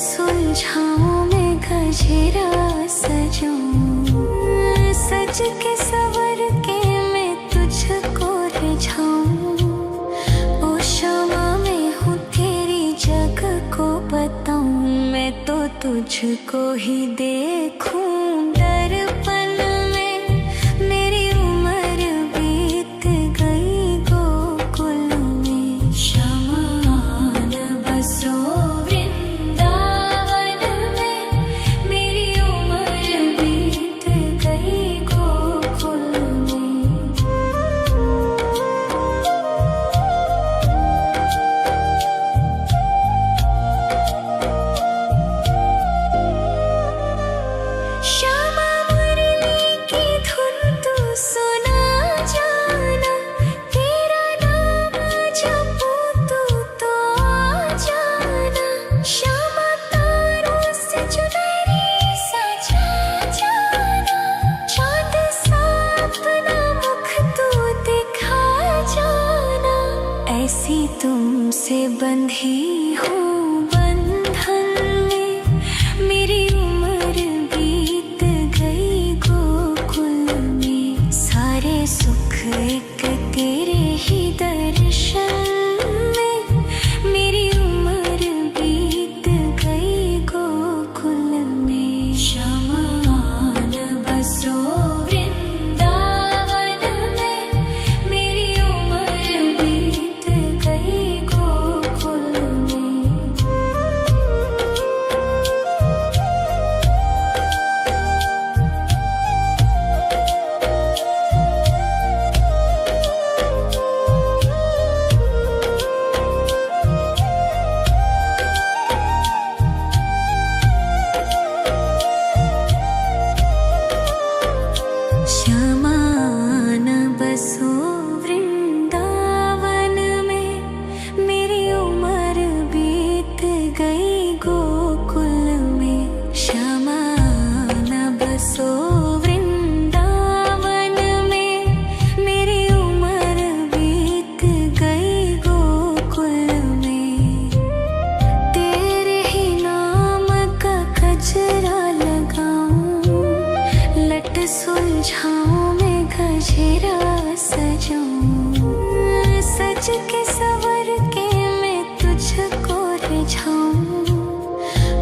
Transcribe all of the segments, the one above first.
सुलझाऊं मैं गजरा सजाऊं, सज के सवर के मैं तुझको रिझाऊं। ओ शमा मैं हूँ तेरी जग को बताऊं, मैं तो तुझको ही देखूं दर्पण में। मेरी उम्र बीत गई गोकुल में, शमा न बसो ऐसी तुमसे बंधी हूँ बंधन में, मेरी उम्र बीत गई गोकुल में। सारे सुख एक तेरे ही दर्शन में, मेरी उम्र बीत गई गोकुल में। शमा न बसो वृंदावन में, मेरी उम्र बीत गई गोकुल में। शमा न बसो वृंदावन में, मेरी उम्र बीत गई गोकुल में। तेरे ही नाम का गजरा लगाऊं, लट सुलझाऊं मैं गजरा सजाऊं। सज के सवर के मैं तुझको रिझाऊं।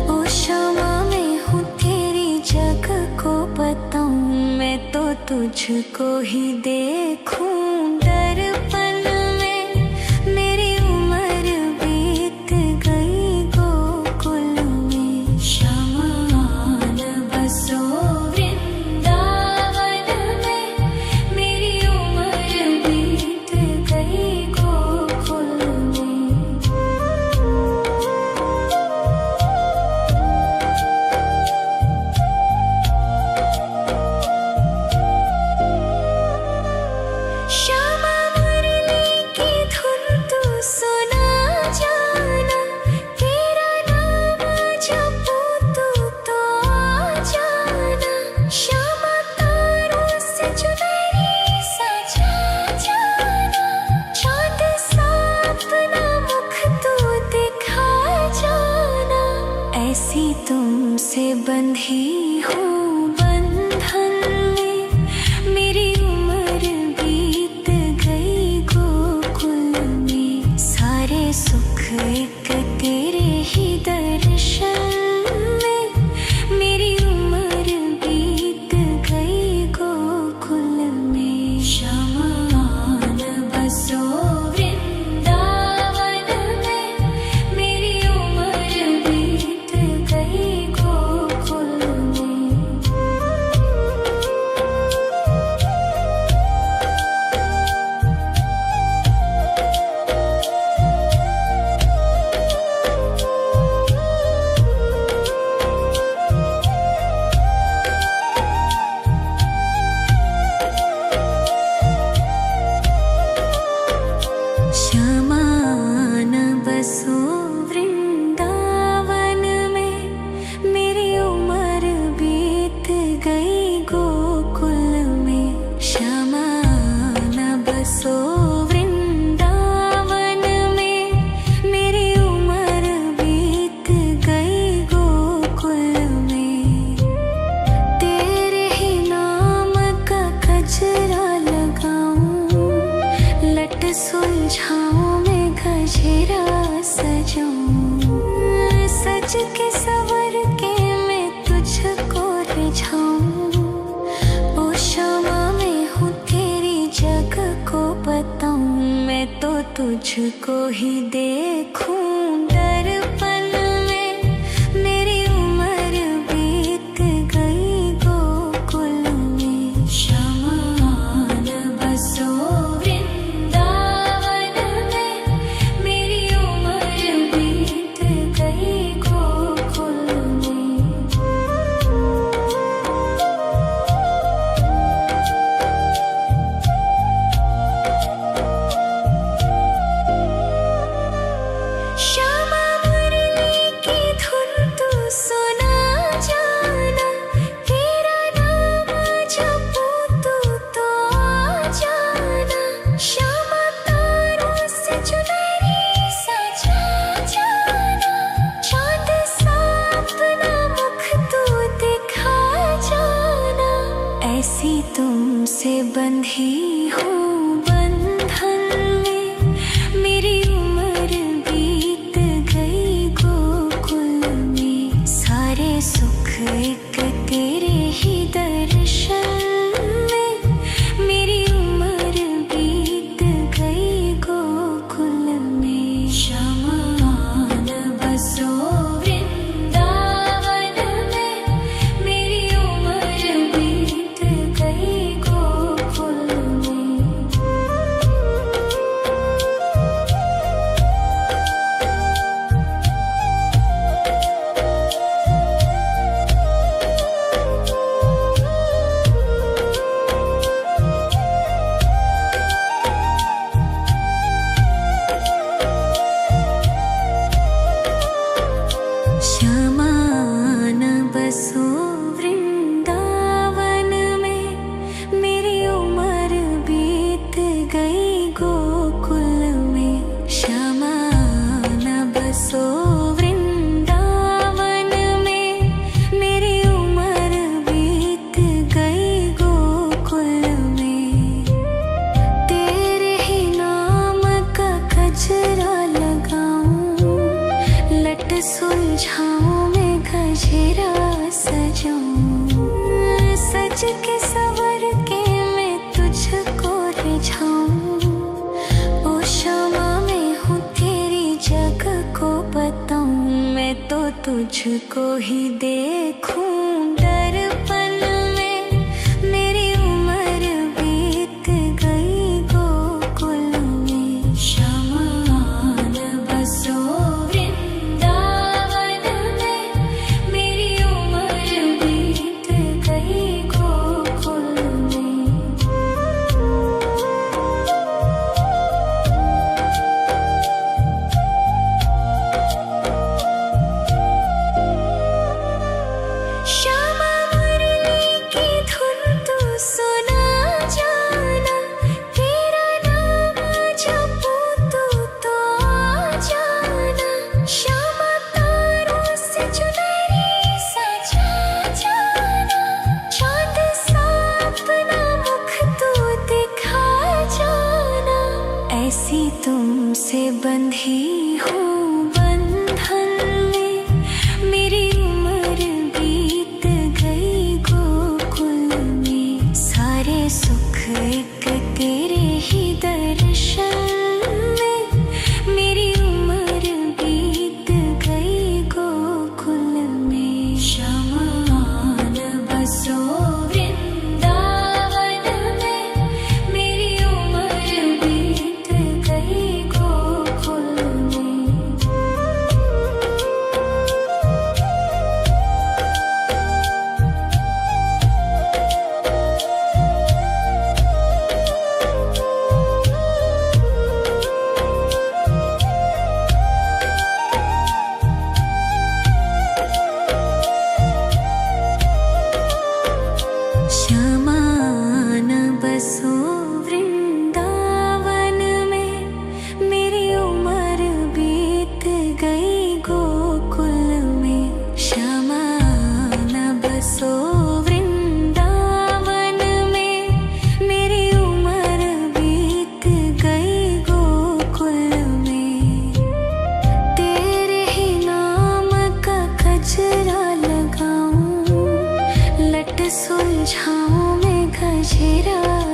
ओ शमा मैं हूँ तेरी जग को बताऊं, मैं तो तुझको ही देखूं दर्पण में। मेरी उम्र बीत गई गोकुल में, शमा न बसो श्यामा मुरली सज के सवर के मैं तुझको रिझाऊं। ओ शामा मैं हूँ तेरी जग को बताऊं। मैं तो तुझको ही देखूं दर्पण में। मेरी उम्र बीत गई गोकुल में। श्यामा आन बसो वृंदावन में। मेरी उम्र बीत गई गोकुल में। श्यामा मुरली की धुन तू सुना जाना। तेरा नाम जपूं तो आ जाना। श्यामा तारों से चुनरी सजा जाना। चांद सा अपना मुख तू दिखा जाना। ऐसी तुमसे बंधी हूँ बंधन में। मेरी उम्र बीत गई गोकुल में। सारे सुख एक तेरे ही दर्शन में। मेरी उम्र बीत गई गोकुल में। श्यामा आन बसो वृंदावन में। मेरी उम्र बीत गई गोकुल में। श्यामा आन बसो वृंदावन में। मेरी उम्र बीत गई गोकुल में। श्यामा आन बसो वृंदावन में। मेरी उम्र बीत गई गोकुल में। तेरे ही नाम का गजरा लगाऊं। लट सुलझाऊं मैं गजरा सजाऊं। सज के सवर के मैं तुझको रिझाऊं। ओ शामा मैं हूँ तेरी जग को बताऊं। मैं तो तुझको ही देखूं दर्पण में। मेरी उम्र बीत गई गोकुल में। श्यामा आन बसो वृंदावन में। मेरी उम्र बीत गई गोकुल में। श्यामा मुरली की धुन तू सुना जाना। तेरा नाम जपूं तो आ जाना। श्यामा तारों से चुनरी सजा जाना। चांद सा अपना मुख तू दिखा जाना। ऐसी तुमसे बंधी हूँ बंधन में। मेरी उम्र बीत गई गोकुल में। सारे सुख एक तेरे ही दर्शन में। मेरी उम्र बीत गई गोकुल में। श्यामा आन बसो वृंदावन में। मेरी उम्र बीत गई गोकुल में।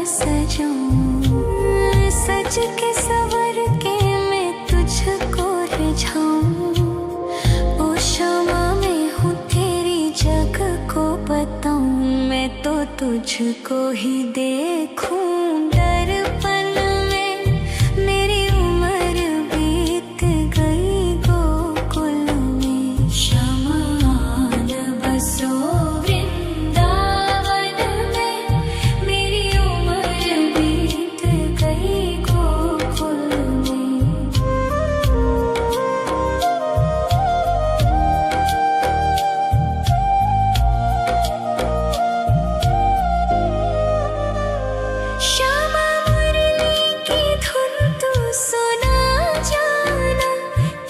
सजाऊं, सज के सवर के मैं तुझको रिझाऊं। ओ क्षमा मैं हूँ तेरी जग को बताऊं, मैं तो तुझको ही देखूं। दर्पण में मेरी उम्र बीत गई गोकुल में, शमान बसो वृंदावन में। मेरी उम्र बीत गई गोकुल में। श्यामा मुरली की धुन तू सुना जाना,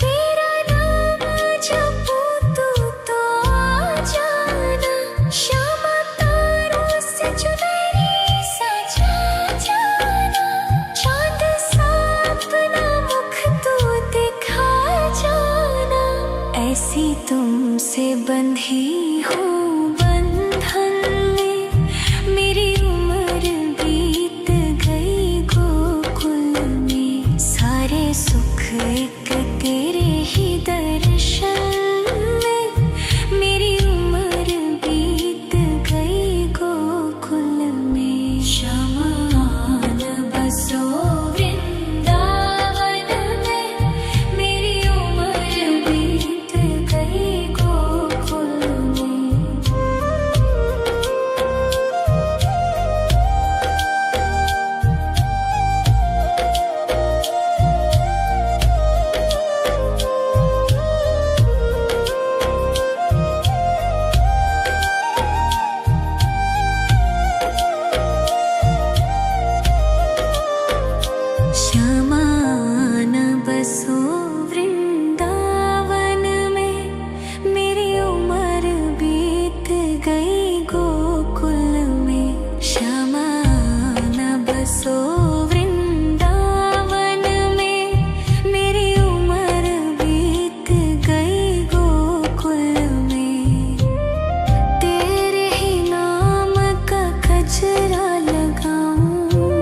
तेरा नाम जपूं तू तो आ जाना। श्यामा तारों से चुनरी सजा जाना, चांद सा अपना मुख तू दिखा जाना। ऐसी तुमसे बंधी हूँ बंधन में, मेरी उम्र बीत गई गोकुल में। सारे सुख एक तेरे ही दर्शन में, मेरी उम्र बीत गई गोकुल में। शमान बसो वृंदावन में, मेरी उम्र बीत गई गोकुल में। शमान बसो वृंदावन में, मेरी उम्र बीत गई गोकुल में। शमान बसो वृंदावन में, मेरी उम्र बीत गई गोकुल में। तेरे ही नाम का गजरा लगाऊं,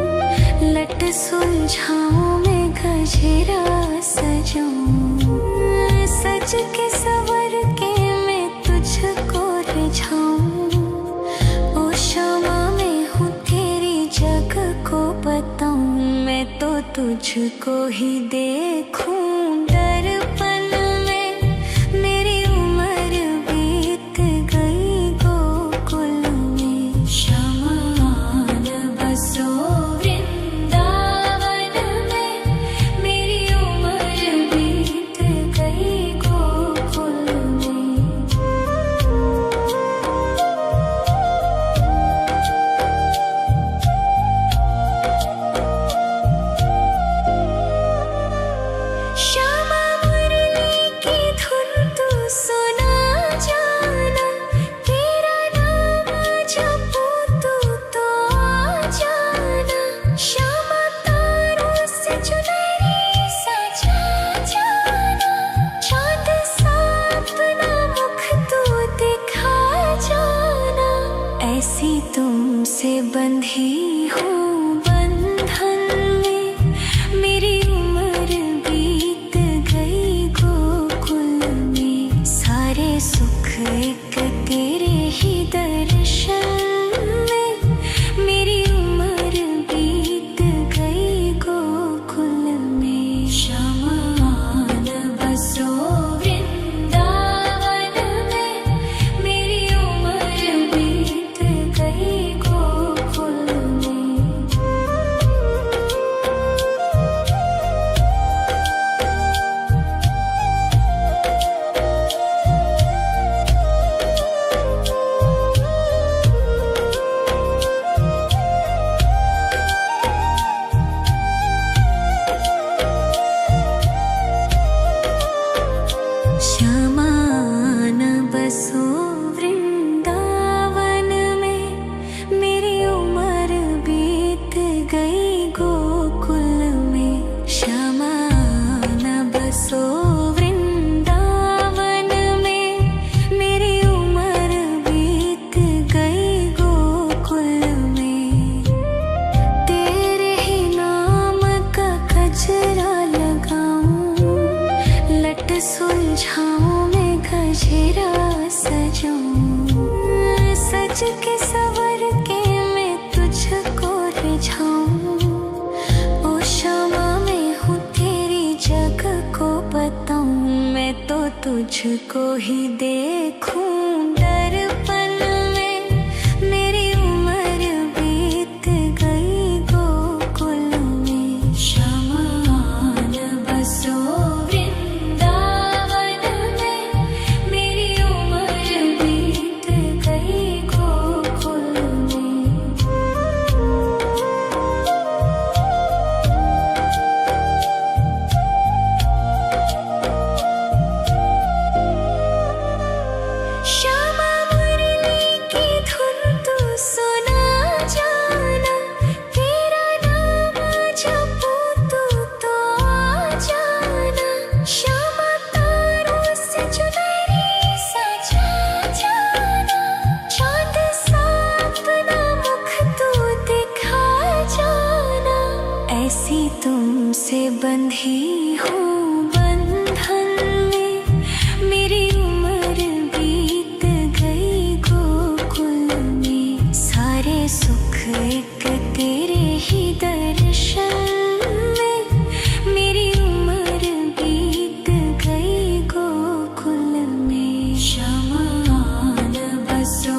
लट सुलझाऊं मैं गजरा सजाऊं। सज के सवर के मैं तुझको रिझाऊं। ओ क्षमा मैं हूँ तेरी जग को बताऊं, मैं तो तुझको ही देखूं। दर्पण में मेरी उम्र बीत गई गोकुल में। शमान बसो वृंदावन में, मेरी उम्र बीत गई गोकुल में। श्यामा मुरली जाऊं, सज के सवर के मैं तुझको रिझाऊं। ओ क्षमा मैं हूँ तेरी जग को बताऊं, मैं तो तुझको ही देखूं दर्पण में। मेरी उम्र बीत गई गोकुल में, शमान बसो वृंदावन में। मेरी उम्र बीत गई गोकुल में। श्यामा मुरली की धुन तू सुना जाना, तेरा नाम जपूं तू तो आ जाना। श्यामा तारों से चुनरी सजा जाना, चाँद सा अपना मुख तू दिखा जाना। ऐसी तुमसे बंधी हूँ बंधन में, मेरी उम्र बीत गई गोकुल में। सारे सुख एक तेरे ही दर्शन में, मेरी उम्र बीत गई गोकुल में। शमान बसो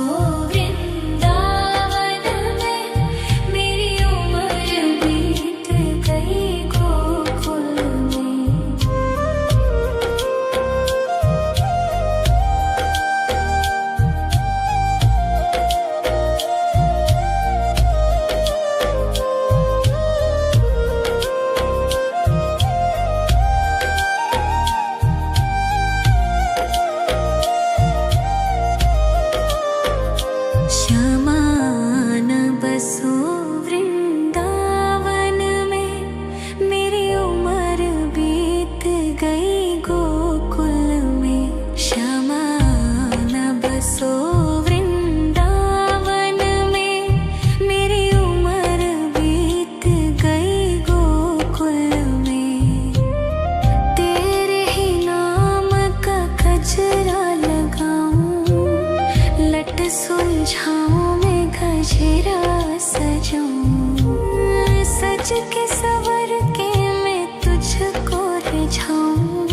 वृंदावन में, मेरी उम्र बीत गई गोकुल में। शमान बसो वृंदावन में, मेरी उम्र बीत गई गोकुल में। शमान बसो वृंदावन में, मेरी उम्र बीत गई गोकुल में। तेरे ही नाम का गजरा लगाऊं, लट सुलझाऊं मैं गजरा सजाऊं। सज के सवर के मैं तुझको रिझाऊं।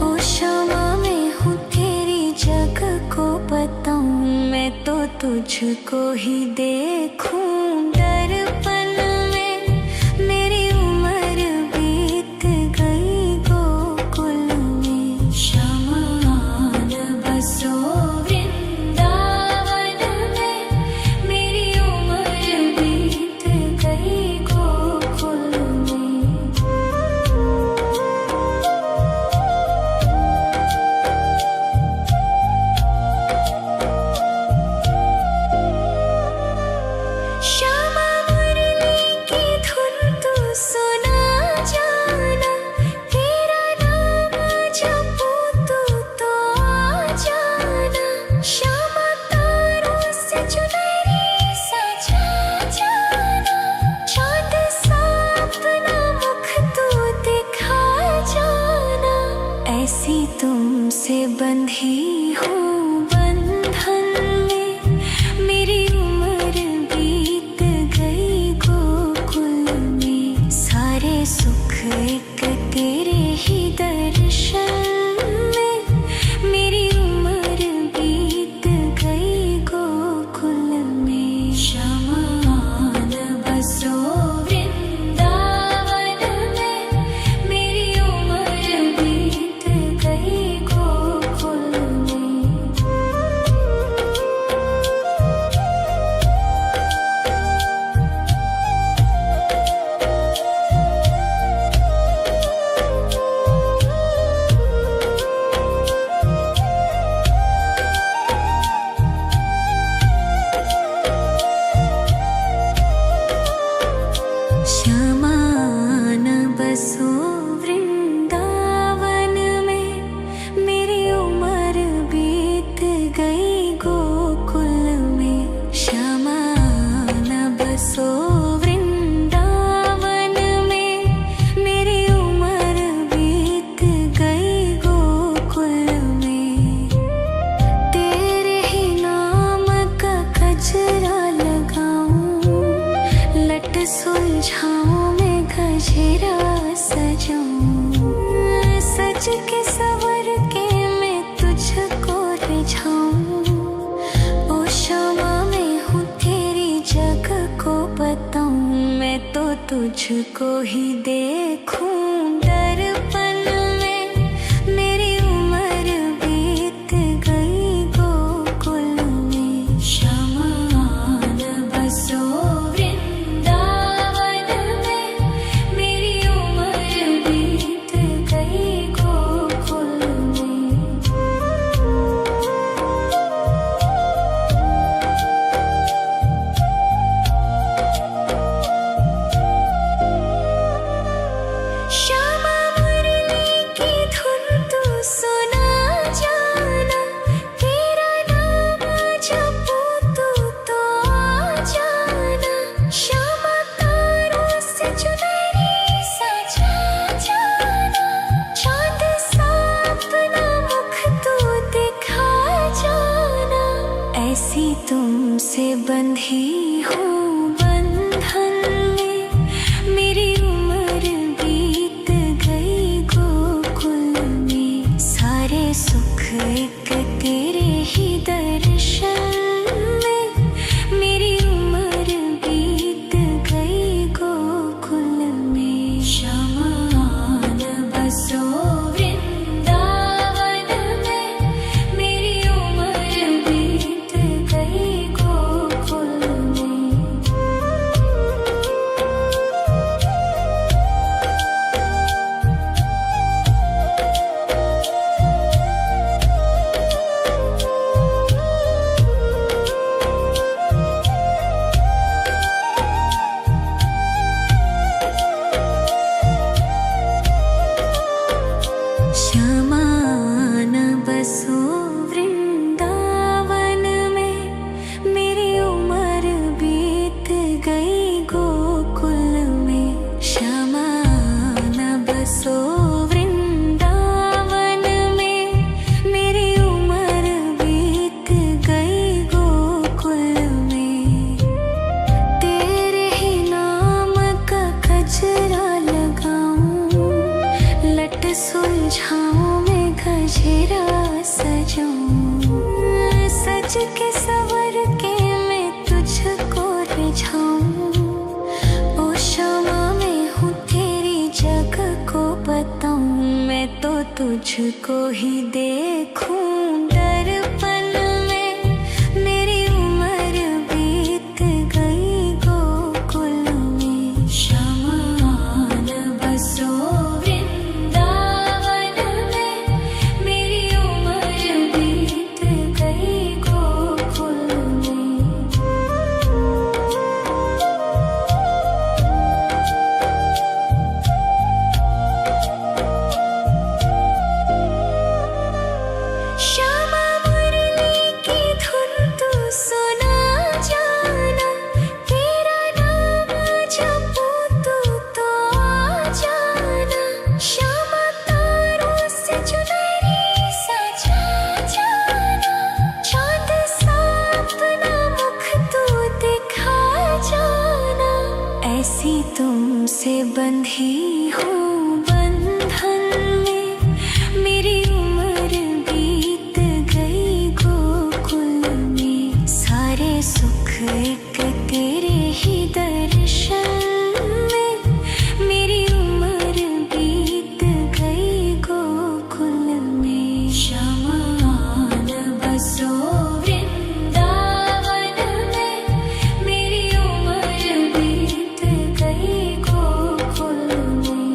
ओ क्षमा मैं हूँ तेरी जग को बताऊं, मैं तो तुझको ही देखूं दर्पण में। मेरी उम्र बीत गई गोकुल में। शमान बसो वृंदावन में, मेरी उम्र बीत गई गोकुल में। लट सुलझाऊं मैं गजरा सजाऊं, सज के सवर के मैं तुझको रिझाऊं। ओ शामा मैं हूँ तेरी जग को बताऊं, मैं तो तुझको ही देखूं दर्पण में। मेरी उम्र बीत गई गोकुल में, श्यामा आन बसो वृंदावन में। मेरी उम्र बीत गई गोकुल में। श्यामा मुरली की धुन तू सुना जाना, तेरा नाम जपूं तो आ जाना। श्यामा तारों से चुनरी सजा जाना, चांद सा अपना मुख तू दिखा जाना। ऐसी तुमसे बंधी हूँ बंधन में, मेरी उम्र बीत गई गोकुल में। सारे सुख एक तेरे ही दर्शन में, मेरी उम्र बीत गई गोकुल में। श्यामा आन बसो वृंदावन में, मेरी उम्र बीत गई गोकुल में। श्यामा आन बसो वृंदावन में, मेरी उम्र बीत गई गोकुल में। श्यामा आन बसो वृंदावन में, मेरी उम्र बीत गई गोकुल में। तेरे ही नाम का गजरा लगाऊं, लट सुलझाऊं मैं गजरा सजाऊं, सज के सवर के मैं तुझको रिझाऊं। ओ शामा मैं हूँ तेरी जग को बताऊं, मैं तो तुझको ही देखूं दर्पण में। मेरी उम्र बीत गई गोकुल में, श्यामा आन बसो वृंदावन में। मेरी उम्र बीत गई गोकुल में। श्यामा मुरली की धुन तू सुना जाना, तेरा नाम जपूं तो आ जाना। श्यामा तारों से चुनरी सजा जाना, चांद सा अपना मुख तू दिखा जाना। ऐसी तुमसे बंधी हूँ बंधन में, मेरी उम्र बीत गई गोकुल में। सारे सुख एक तेरे ही दर्शन में, मेरी उम्र बीत गई गोकुल में। श्यामा आन बसो वृंदावन में, मेरी उम्र बीत गई गोकुल में।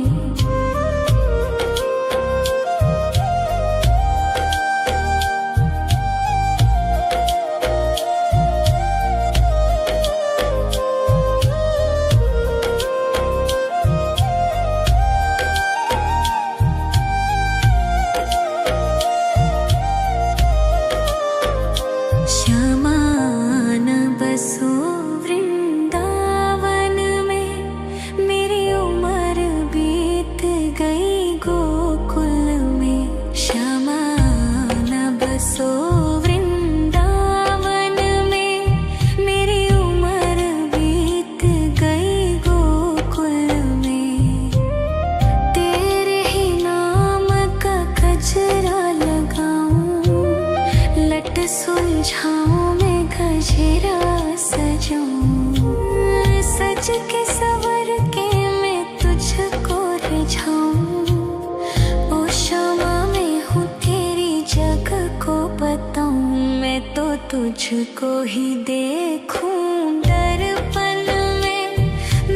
तुझको ही देखूं दर्पण में।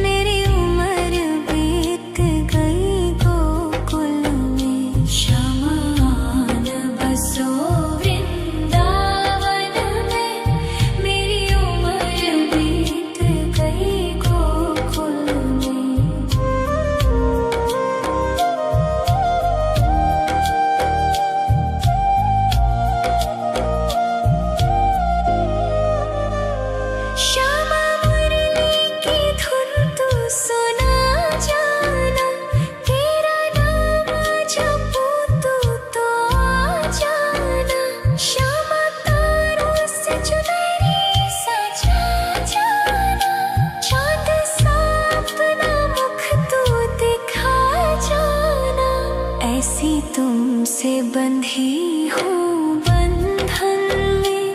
मेरी उम्र बीत गई गोकुल में। शमान बसो वृंदावन में। मेरी उम्र बीत गई गोकुल में। श्यामा मुरली की धुन तू सुना जाना। तेरा नाम जपूं तू तो आ जाना। श्यामा तारों से चुनरी सजा जाना। चांद सा अपना मुख तू दिखा जाना। ऐसी तुमसे बंधी हूँ बंधन में।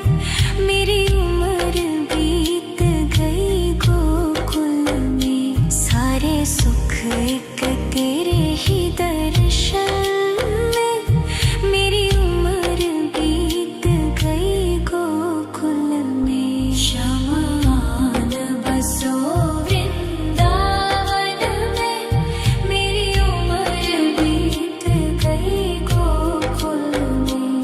मेरी उम्र बीत गई गोकुल में। सारे सुख एक तेरे ही दर्शन में। मेरी उम्र बीत गई गोकुल में। शमान बसो वृंदावन में। मेरी उम्र बीत गई गोकुल में।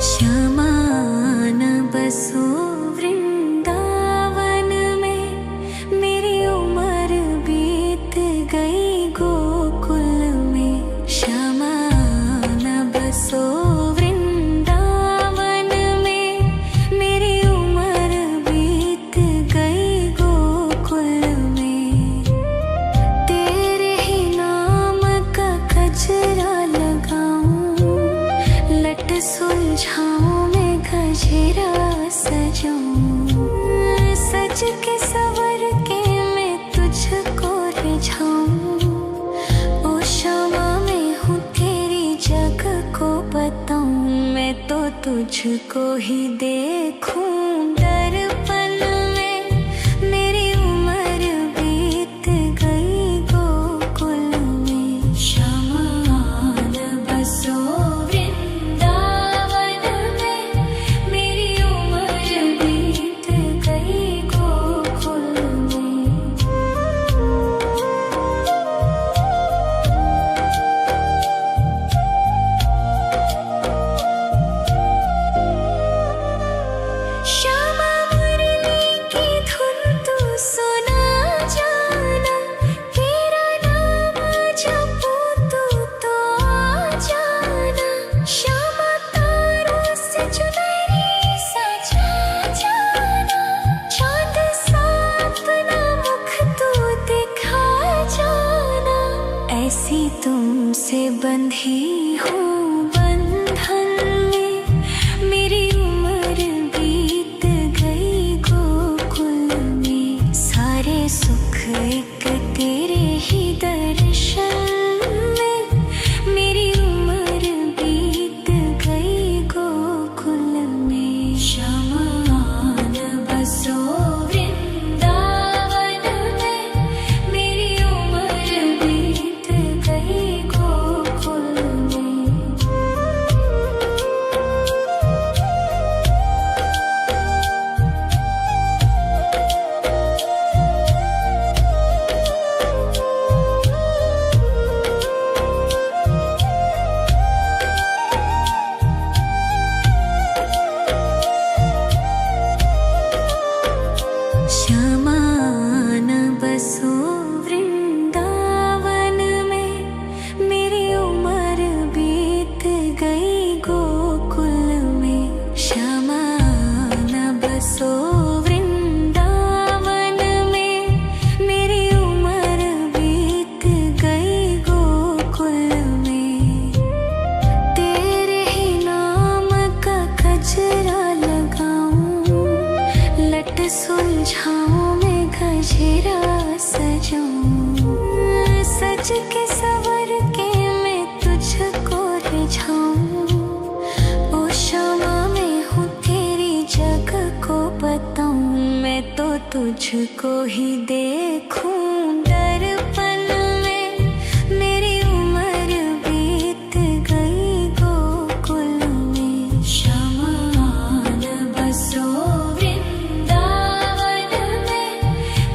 श्यामान बसो वृंदावन में। मेरी उम्र बीत गई गोकुल में। श्यामान बसो वृंदावन में। मेरी उम्र बीत गई गोकुल में। तेरे ही नाम का गजरा लगाऊं। लट सुलझाऊं मैं गजरा सजाऊं। सज के सवर के मैं तुझको रिझाऊं। ओ श्यामा मैं हूँ तेरी जग को बताऊं। मैं तो तुझको ही देखूं दर्पण में। मेरी उम्र बीत गई गोकुल में। शमान बसो वृंदावन में। मेरी उम्र बीत गई गोकुल में। श्यामा मुरली की धुन तू सुना जाना। तेरा नाम जपूं तू तो आ जाना। श्यामा तारों से चुनरी सजा जाना। चांद सा अपना मुख तू दिखा जाना। ऐसी तुमसे बंधी हूँ बंधन में। मेरी उम्र बीत गई गोकुल में। सारे सुख एक तेरे ही दर्शन में। मेरी उम्र बीत गई गोकुल में। शमान बसो वृंदावन में। मेरी उम्र बीत गई गोकुल में। श्यामान बसो वृंदावन में। मेरी उम्र बीत गई गोकुल में। श्यामान बसो वृंदावन में। मेरी उम्र बीत गई गोकुल में। तेरे ही नाम का गजरा लगाऊं। लट सुलझाऊं मैं गजरा सजाऊं। सज के सवर के तुझको ही देखूं दर्पण में। मेरी उम्र बीत गई गोकुल में। शमान बसो वृंदावन में।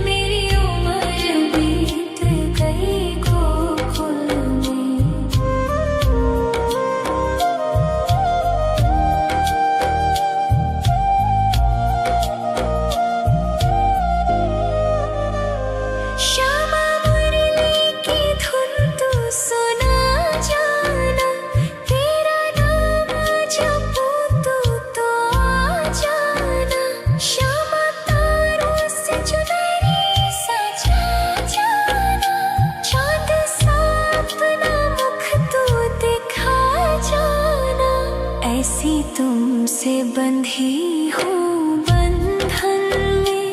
मेरी उम्र बीत गई गोकुल में। श्यामा मुरली की धुन तू सुना जाना। तेरा नाम जपूं तो आ जाना। श्यामा तारों से चुनरी सजा जाना। चाँद सा अपना मुख तू दिखा जाना। ऐसी तुमसे बंधी हूँ बंधन में।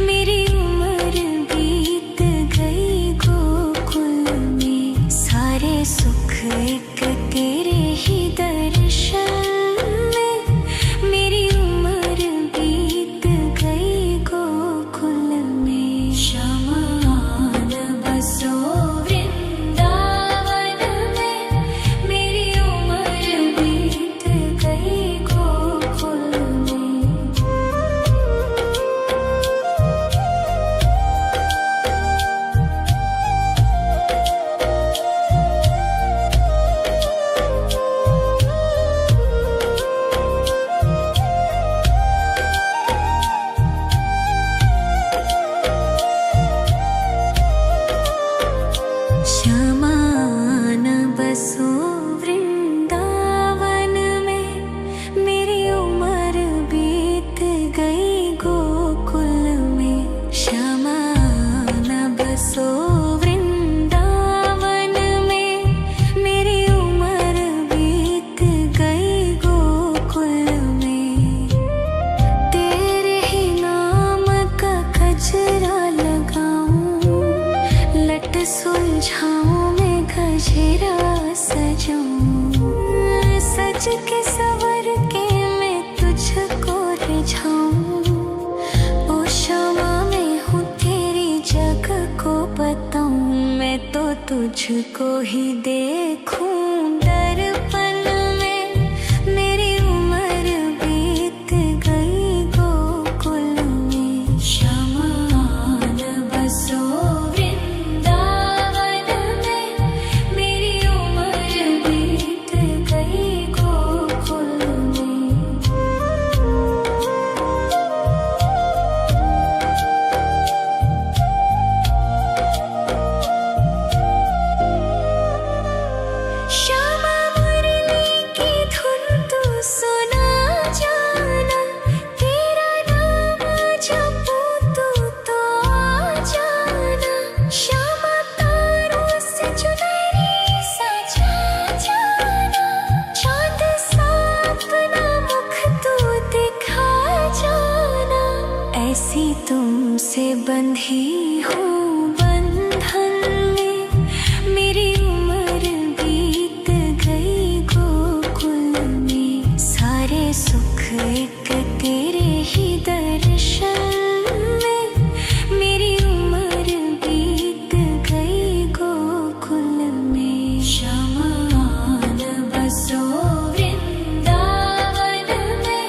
मेरी उम्र बीत गई गोकुल में। सारे सुख एक तेरे ही दर्शन में। मेरी उम्र बीत गई गोकुल में। शमान बसो वृंदावन में। मेरी उम्र बीत गई गोकुल में। शमान बसो वृंदावन में। मेरी उम्र बीत गई गोकुल में। शमान बसो वृंदावन में। मेरी उम्र बीत गई गोकुल में। तेरे ही नाम का गजरा लगाऊं। लट सुलझाऊं मैं गजरा सजाऊं। सज के सवर के मैं तुझको रिझाऊं। ओ क्षमा मैं हूँ तेरी जग को बताऊं। मैं तो तुझको ही देखूं दर्पण में। मेरी उम्र बीत गई गोकुल में। शमान बसो वृंदावन में। मेरी उम्र बीत गई गोकुल में। श्यामा मुरली की धुन तू सुना जाना। तेरा नाम जपूं तो आ जाना। श्यामा तारों से चुनरी सजा जाना। चाँद सा अपना मुख तू दिखा जाना। ऐसी तुमसे बंधी हूँ बंधन में। मेरी उम्र बीत गई गोकुल में। सारे सुख एक तेरे ही दर्शन में। मेरी उम्र बीत गई गोकुल में। शमान बसो वृंदावन में।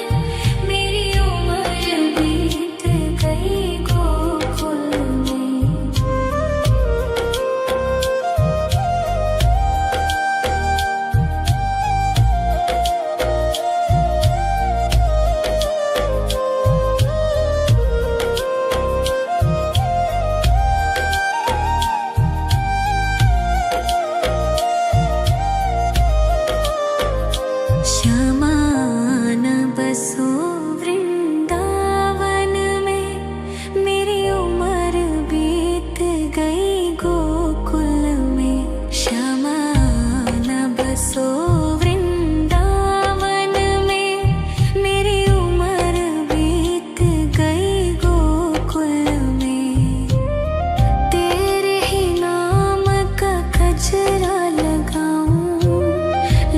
मेरी उम्र बीत गई गोकुल में। शमान बसो वृंदावन में। मेरी उम्र बीत गई गोकुल में। शमान बसो वृंदावन में। मेरी उम्र बीत गई गोकुल में। तेरे ही नाम का गजरा लगाऊं।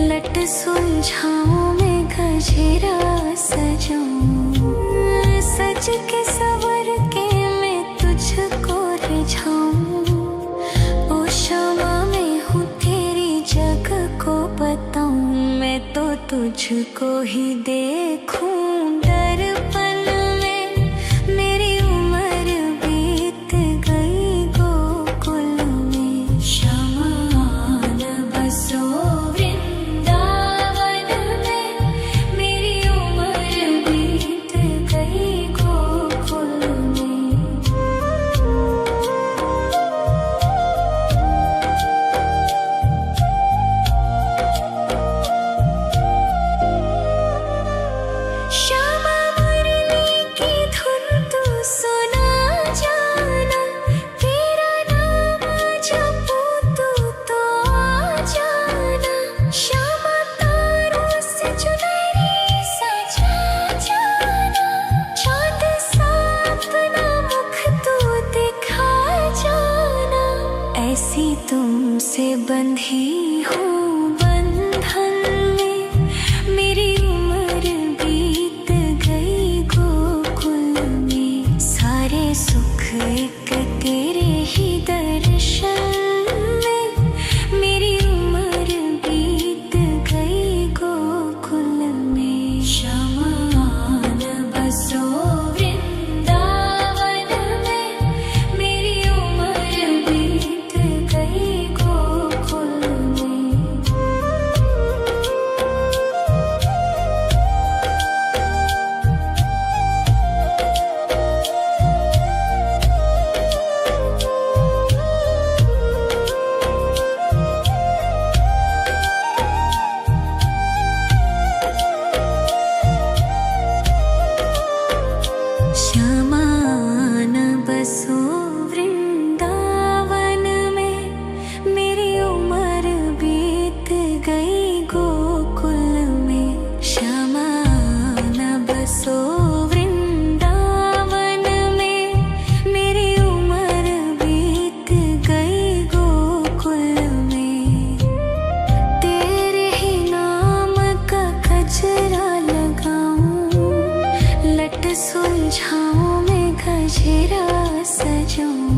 लट सुलझाऊं मैं गजरा सजाऊं। सज के सवर के तुझको ही देखूं दर्पण में। मेरी उम्र बीत गई गोकुल में। शमान बसो वृंदावन में। मेरी उम्र बीत गई गोकुल में। श्यामा मुरली की धुन तू सुना जाना। तेरा नाम जपूं तो आ जाना। श्यामा तारों से चुनरी सजा जाना। चांद सा अपना मुख तू दिखा जाना। ऐसी तुमसे बंधी हूँ बंधन में। मेरी उम्र बीत गई गोकुल में। सारे सुख एक तेरे ही दर्शन में। मेरी उम्र बीत गई गोकुल में। शमान बसो वृंदावन में। मेरी उम्र बीत गई गोकुल में। श्यामान बसो वृंदावन में। मेरी उम्र बीत गई गोकुल में। श्यामान बसो वृंदावन में। मेरी उम्र बीत गई गोकुल में। तेरे ही नाम का गजरा लगाऊं। लट सुलझाऊं मैं गजरा सजाऊं।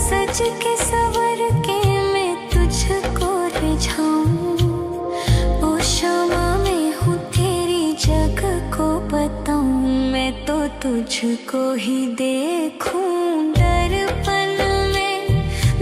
सज के सवर के मैं तुझको रिझाऊं। ओ श्यामा मैं हूँ तेरी जग को बताऊं। मैं तो तुझको ही देखूं